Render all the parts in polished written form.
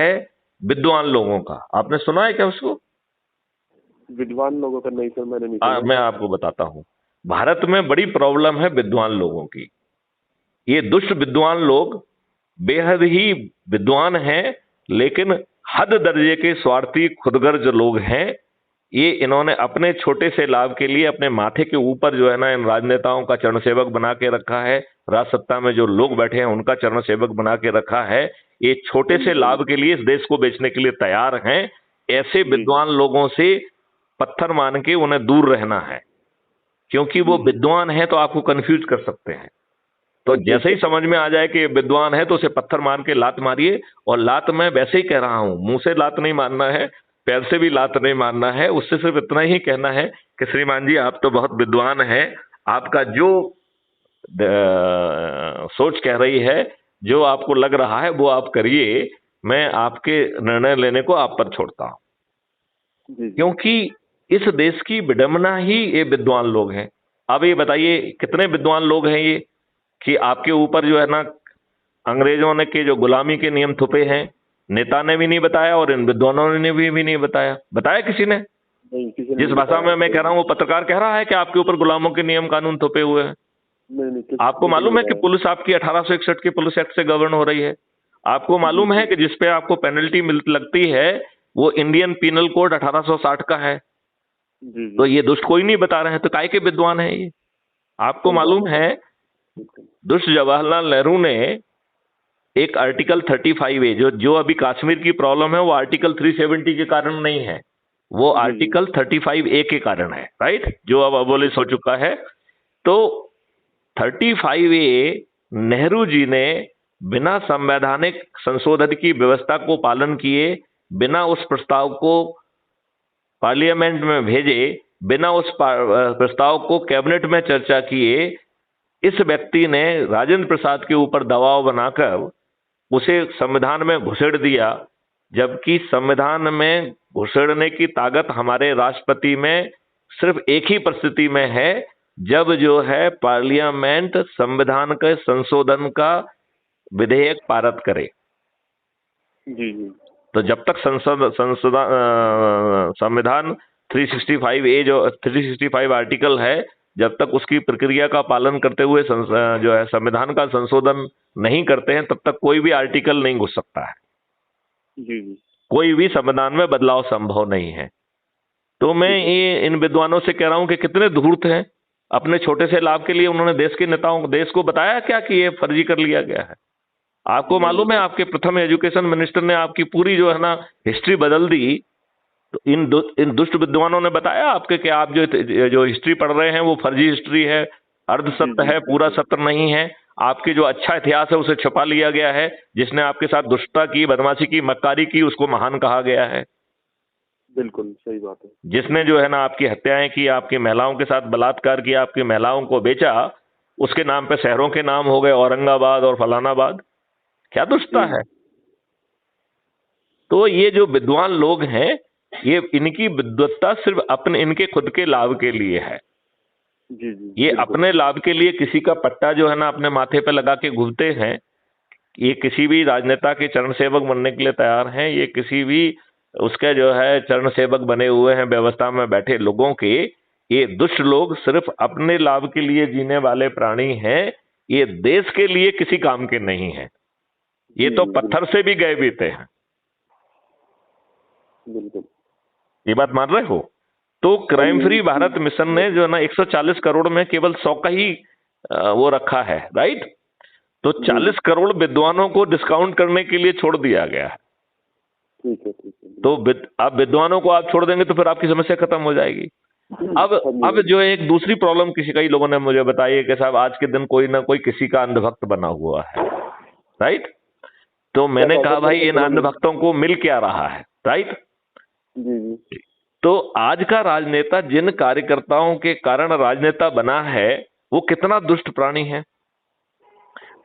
है विद्वान लोगों का। आपने सुना है क्या उसको? विद्वान लोगों का नहीं सर, मैंने नहीं सुना। मैं आपको बताता हूं। भारत में बड़ी प्रॉब्लम है विद्वान लोगों की। ये दुष्ट विद्वान लोग बेहद ही विद्वान हैं, लेकिन हद दर्जे के स्वार्थी खुदगर्ज लोग हैं। ये इन्होंने अपने छोटे से लाभ के लिए अपने माथे के ऊपर जो है ना इन राजनेताओं का चरण सेवक बना के रखा है। राज सत्ता में जो लोग बैठे हैं उनका चरण सेवक बना के रखा है। ये छोटे से लाभ के लिए इस देश को बेचने के लिए तैयार हैं। ऐसे विद्वान लोगों से पत्थर मान के उन्हें दूर रहना है, क्योंकि वो विद्वान है तो आपको कंफ्यूज कर सकते हैं। तो जैसे ही समझ में आ जाए कि विद्वान है तो उसे पत्थर मार के लात मारिए। और लात मैं वैसे ही कह रहा हूं, मुंह से लात नहीं मारना है, पैर से भी लात नहीं मारना है। उससे सिर्फ इतना ही कहना है कि श्रीमान जी आप तो बहुत विद्वान हैं, आपका जो सोच कह रही है, जो आपको लग रहा है वो आप करिए, मैं आपके निर्णय लेने को आप पर छोड़ता हूं। क्योंकि इस देश की विडंबना ही ये विद्वान लोग हैं। अब ये बताइए कितने विद्वान लोग हैं ये कि आपके ऊपर जो है ना अंग्रेजों ने के जो गुलामी के नियम थोपे हैं, नेता ने भी नहीं बताया और इन विद्वानों ने भी नहीं बताया। बताया किसी ने? जिस भाषा में मैं कह रहा हूं वो पत्रकार कह रहा है कि आपके ऊपर गुलामों के नियम कानून थोपे हुए हैं। आपको मालूम है कि पुलिस आपकी 1861 के पुलिस एक्ट से गवर्न हो रही है। आपको मालूम है कि जिसपे आपको पेनल्टी लगती है वो इंडियन पीनल कोड 1860 का है। तो ये दुष्ट कोई नहीं बता रहे हैं, तो काय के विद्वान है ये? आपको मालूम है दुष्ट जवाहरलाल नेहरू ने एक आर्टिकल 35A, जो अभी कश्मीर की प्रॉब्लम है वो आर्टिकल 370 के कारण नहीं है, वो आर्टिकल 35A के कारण है, राइट, जो अब अबोलिश हो चुका है। तो 35A नेहरू जी ने बिना संवैधानिक संशोधन की व्यवस्था को पालन किए, बिना उस प्रस्ताव को पार्लियामेंट में भेजे, बिना उस प्रस्ताव को कैबिनेट में चर्चा किए, इस व्यक्ति ने राजेंद्र प्रसाद के ऊपर दबाव बनाकर उसे संविधान में घुसेड़ दिया। जबकि संविधान में घुसेड़ने की ताकत हमारे राष्ट्रपति में सिर्फ एक ही परिस्थिति में है, जब जो है पार्लियामेंट संविधान के संशोधन का विधेयक पारित करे। जी। तो जब तक संविधान 365A जो 365 आर्टिकल है, जब तक उसकी प्रक्रिया का पालन करते हुए जो है संविधान का संशोधन नहीं करते हैं, तब तक कोई भी आर्टिकल नहीं घुस सकता है। जी। कोई भी संविधान में बदलाव संभव नहीं है। तो मैं ये इन विद्वानों से कह रहा हूं कि कितने धूर्त हैं। अपने छोटे से लाभ के लिए उन्होंने देश के नेताओं को, देश को बताया क्या कि ये फर्जी कर लिया गया है? आपको मालूम है आपके प्रथम एजुकेशन मिनिस्टर ने आपकी पूरी जो है ना हिस्ट्री बदल दी। तो इन दुष्ट विद्वानों ने बताया आपके कि आप जो हिस्ट्री पढ़ रहे हैं वो फर्जी हिस्ट्री है, अर्ध सत्य है, पूरा सत्य नहीं है। आपकी जो अच्छा इतिहास है उसे छुपा लिया गया है। जिसने आपके साथ दुष्टता की, बदमाशी की, मक्कारी की, उसको महान कहा गया है। बिल्कुल सही बात है। जिसने जो है ना आपकी हत्याएं की, आपकी महिलाओं के साथ बलात्कार किया, आपकी महिलाओं को बेचा, उसके नाम पे शहरों के नाम हो गए औरंगाबाद और फलानाबाद। क्या दुष्टता है? तो ये जो विद्वान लोग हैं, ये इनकी विद्वत्ता सिर्फ अपने इनके खुद के लाभ के लिए है। जी। ये अपने लाभ के लिए किसी का पट्टा जो है ना अपने माथे पे लगा के घूमते हैं। ये किसी भी राजनेता के चरण सेवक बनने के लिए तैयार हैं। ये किसी भी उसके जो है चरण सेवक बने हुए हैं व्यवस्था में बैठे लोगों के। ये दुष्ट लोग सिर्फ अपने लाभ के लिए जीने वाले प्राणी हैं। ये देश के लिए किसी काम के नहीं है। ये तो पत्थर से भी गए बीते हैं। बिल्कुल। ये बात मान रहे हो? तो क्राइम फ्री भारत मिशन ने जो है ना 140 करोड़ में केवल 100 का ही वो रखा है, राइट। तो 40 करोड़ विद्वानों को डिस्काउंट करने के लिए छोड़ दिया गया है। ठीक है। तो आप विद्वानों को आप छोड़ देंगे तो फिर आपकी समस्या खत्म हो जाएगी। अब जो एक दूसरी प्रॉब्लम कई लोगों ने मुझे बताई है कि साहब आज के दिन कोई ना कोई किसी का अंधभक्त बना हुआ है, राइट। तो मैंने कहा भाई इन अंधभक्तों को मिल क्या रहा है, राइट। जी। तो आज का राजनेता जिन कार्यकर्ताओं के कारण राजनेता बना है वो कितना दुष्ट प्राणी है।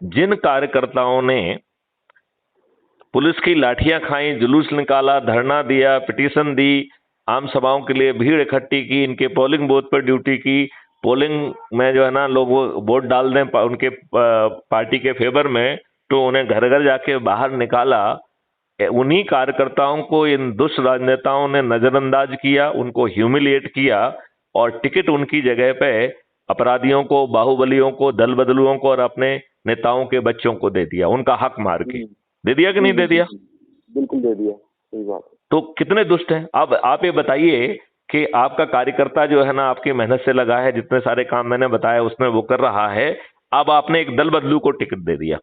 जिन कार्यकर्ताओं ने पुलिस की लाठियां खाई, जुलूस निकाला, धरना दिया, पिटीशन दी, आम सभाओं के लिए भीड़ इकट्ठी की, इनके पोलिंग बूथ पर ड्यूटी की, पोलिंग में जो है ना लोग वोट डाल दें उनके पार्टी के फेवर में, तो उन्हें घर घर जाके बाहर निकाला, उन्हीं कार्यकर्ताओं को इन दुष्ट राजनेताओं ने नजरअंदाज किया, उनको ह्यूमिलिएट किया और टिकट उनकी जगह पे अपराधियों को, बाहुबलियों को, दल बदलुओं को और अपने नेताओं के बच्चों को दे दिया, उनका हक मार के। दे दिया कि नहीं दे दिया? बिल्कुल दे दिया, सही बात। तो कितने दुष्ट हैं। अब आप ये बताइए कि आपका कार्यकर्ता जो है ना, आपकी मेहनत से लगा है, जितने सारे काम मैंने बताया उसमें वो कर रहा है, अब आपने एक दल बदलू को टिकट दे दिया।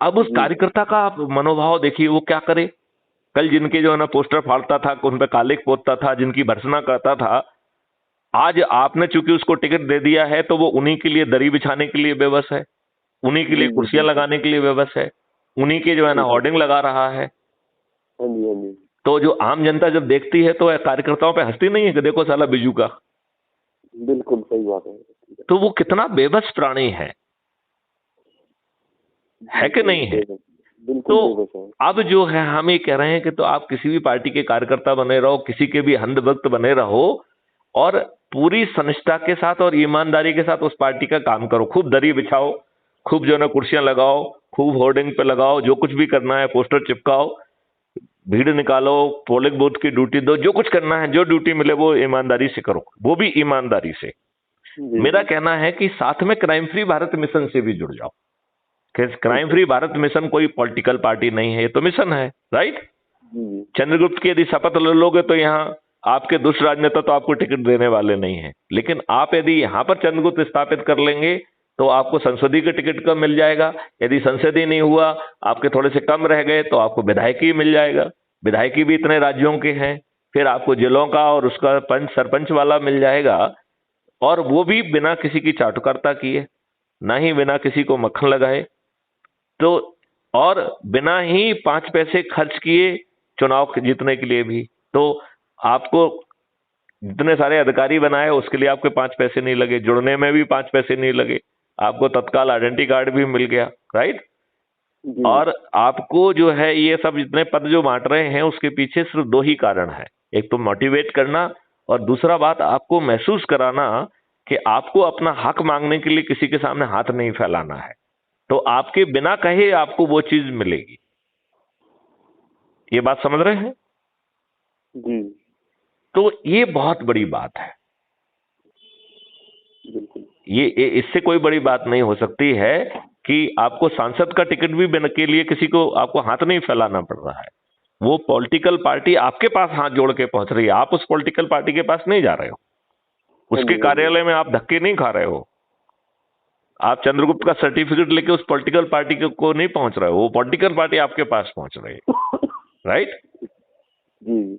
अब उस कार्यकर्ता का आप मनोभाव देखिए, वो क्या करे। कल जिनके जो है ना पोस्टर फाड़ता था, उन पे कालिक पोतता था, जिनकी भर्त्सना करता था, आज आपने चूंकि उसको टिकट दे दिया है तो वो उन्हीं के लिए दरी बिछाने के लिए बेबस है, उन्हीं के लिए कुर्सियां लगाने के लिए बेबस है, उन्हीं के जो है ना होर्डिंग लगा रहा है। तो जो आम जनता जब देखती है तो कार्यकर्ताओं पे हंसती नहीं है कि देखो साला बिजू का। बिल्कुल सही बात है। तो वो कितना बेबस प्राणी है कि नहीं है? तो अब जो है हम ये कह रहे हैं कि तो आप किसी भी पार्टी के कार्यकर्ता बने रहो, किसी के भी अंधभक्त बने रहो और पूरी सनिष्ठा के साथ और ईमानदारी के साथ उस पार्टी का काम करो। खूब दरी बिछाओ, खूब जो है ना कुर्सियां लगाओ, खूब होर्डिंग पे लगाओ, जो कुछ भी करना है, पोस्टर चिपकाओ, भीड़ निकालो, पोलिंग बूथ की ड्यूटी दो, जो कुछ करना है, जो ड्यूटी मिले वो ईमानदारी से करो, वो भी ईमानदारी से। मेरा कहना है कि साथ में क्राइम फ्री भारत मिशन से भी जुड़ जाओ। क्राइम फ्री भारत मिशन कोई पॉलिटिकल पार्टी नहीं है, ये तो मिशन है, राइट। चंद्रगुप्त की यदि शपथ ले लोगे तो यहाँ आपके दुष्ट राजनेता तो आपको टिकट देने वाले नहीं है, लेकिन आप यदि यहाँ पर चंद्रगुप्त स्थापित कर लेंगे तो आपको संसदीय का टिकट कम मिल जाएगा। यदि संसदीय नहीं हुआ, आपके थोड़े से कम रह गए, तो आपको विधायकी मिल जाएगा। विधायकी भी इतने राज्यों के हैं, फिर आपको जिलों का और उसका पंच सरपंच वाला मिल जाएगा, और वो भी बिना किसी की चाटुकारिता किए, ना ही बिना किसी को मक्खन लगाए, तो और बिना ही 5 पैसे खर्च किए चुनाव जीतने के लिए भी। तो आपको जितने सारे अधिकारी बनाए उसके लिए आपके 5 पैसे नहीं लगे, जुड़ने में भी 5 पैसे नहीं लगे, आपको तत्काल आइडेंटिटी कार्ड भी मिल गया, राइट। और आपको जो है ये सब जितने पद जो बांट रहे हैं उसके पीछे सिर्फ 2 ही कारण है, एक तो मोटिवेट करना और दूसरा बात आपको महसूस कराना कि आपको अपना हक मांगने के लिए किसी के सामने हाथ नहीं फैलाना है, तो आपके बिना कहे आपको वो चीज मिलेगी। ये बात समझ रहे हैं जी। तो ये बहुत बड़ी बात है, ये इससे कोई बड़ी बात नहीं हो सकती है कि आपको सांसद का टिकट भी बिना के लिए किसी को आपको हाथ नहीं फैलाना पड़ रहा है। वो पॉलिटिकल पार्टी आपके पास हाथ जोड़ के पहुंच रही है, आप उस पॉलिटिकल पार्टी के पास नहीं जा रहे हो, उसके कार्यालय में आप धक्के नहीं खा रहे हो, आप चंद्रगुप्त का सर्टिफिकेट लेके उस पॉलिटिकल पार्टी को नहीं पहुंच रहे हो, वो पॉलिटिकल पार्टी आपके पास पहुंच रही है, राइट।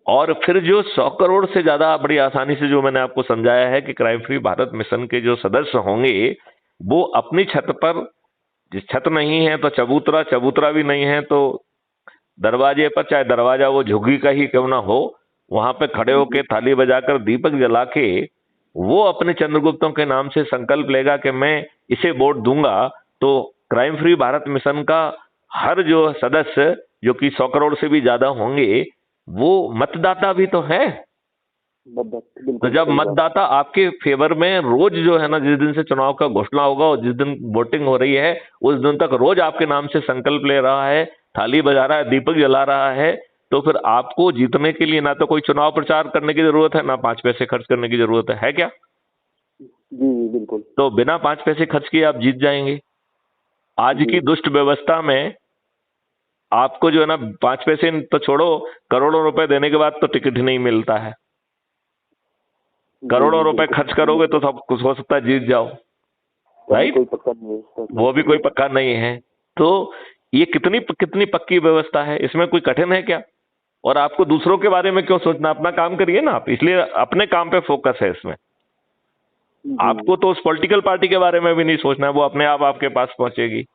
और फिर जो 100 करोड़ से ज्यादा बड़ी आसानी से जो मैंने आपको समझाया है कि क्राइम फ्री भारत मिशन के जो सदस्य होंगे वो अपनी छत पर, जिस छत नहीं है तो चबूतरा, चबूतरा भी नहीं है तो दरवाजे पर, चाहे दरवाजा वो झुग्गी का ही क्यों ना हो, वहां पे खड़े होके थाली बजाकर दीपक जला के वो अपने चंद्रगुप्तों के नाम से संकल्प लेगा कि मैं इसे वोट दूंगा। तो क्राइम फ्री भारत मिशन का हर जो सदस्य, जो कि 100 करोड़ से भी ज्यादा होंगे, वो मतदाता भी तो है। तो जब मतदाता आपके फेवर में रोज जो है ना, जिस दिन से चुनाव का घोषणा होगा और जिस दिन वोटिंग हो रही है उस दिन तक रोज आपके नाम से संकल्प ले रहा है, थाली बजा रहा है, दीपक जला रहा है, तो फिर आपको जीतने के लिए ना तो कोई चुनाव प्रचार करने की जरूरत है, ना 5 पैसे खर्च करने की जरूरत है क्या? जी बिल्कुल। तो बिना 5 पैसे खर्च किए आप जीत जाएंगे। आज की दुष्ट व्यवस्था में आपको जो है ना 5 पैसे तो छोड़ो, करोड़ों रुपए देने के बाद तो टिकट ही नहीं मिलता है। करोड़ों रुपए खर्च करोगे तो सब कुछ हो सकता है जीत जाओ, राइट। वो भी कोई पक्का नहीं है। तो ये कितनी पक्की व्यवस्था है, इसमें कोई कठिन है क्या? और आपको दूसरों के बारे में क्यों सोचना, अपना काम करिए ना आप, इसलिए अपने काम पे फोकस है इसमें। आपको तो उस पॉलिटिकल पार्टी के बारे में भी नहीं सोचना है, वो अपने आप आपके पास पहुंचेगी।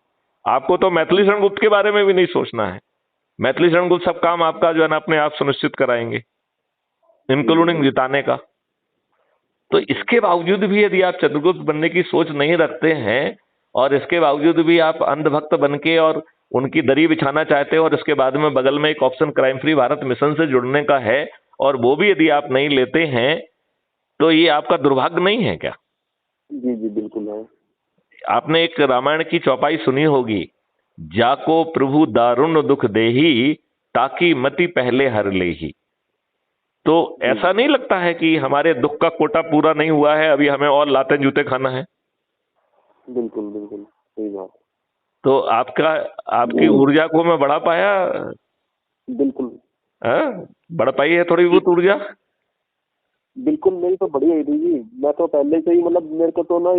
आपको तो मैथिली शरण गुप्त के बारे में भी नहीं सोचना है, मैथिली शरण गुप्त सब काम आपका जो है ना अपने आप सुनिश्चित कराएंगे, इंक्लूडिंग जिताने का। तो इसके बावजूद भी यदि आप चंद्रगुप्त बनने की सोच नहीं रखते हैं और इसके बावजूद भी आप अंधभक्त बन के और उनकी दरी बिछाना चाहते हैं, और इसके बाद में बगल में एक option crime free Bharat mission से जुड़ने का है, और वो भी यदि आप नहीं लेते हैं तो ये आपका दुर्भाग्य नहीं है क्या? जी जी बिल्कुल है। आपने एक रामायण की चौपाई सुनी होगी, जाको प्रभु दारुण दुख देही, ताकि मति पहले हर ले ही। तो ऐसा नहीं लगता है कि हमारे दुख का कोटा पूरा नहीं हुआ है, अभी हमें और लाते जूते खाना है? बिल्कुल बिल्कुल सही बात। तो आपकी ऊर्जा को मैं बढ़ा पाया? बिल्कुल। बढ़ पाई है थोड़ी बहुत ऊर्जा? बिल्कुल, मेरी तो बढ़िया ही थी जी। मैं तो पहले से ही मतलब मेरे को तो ना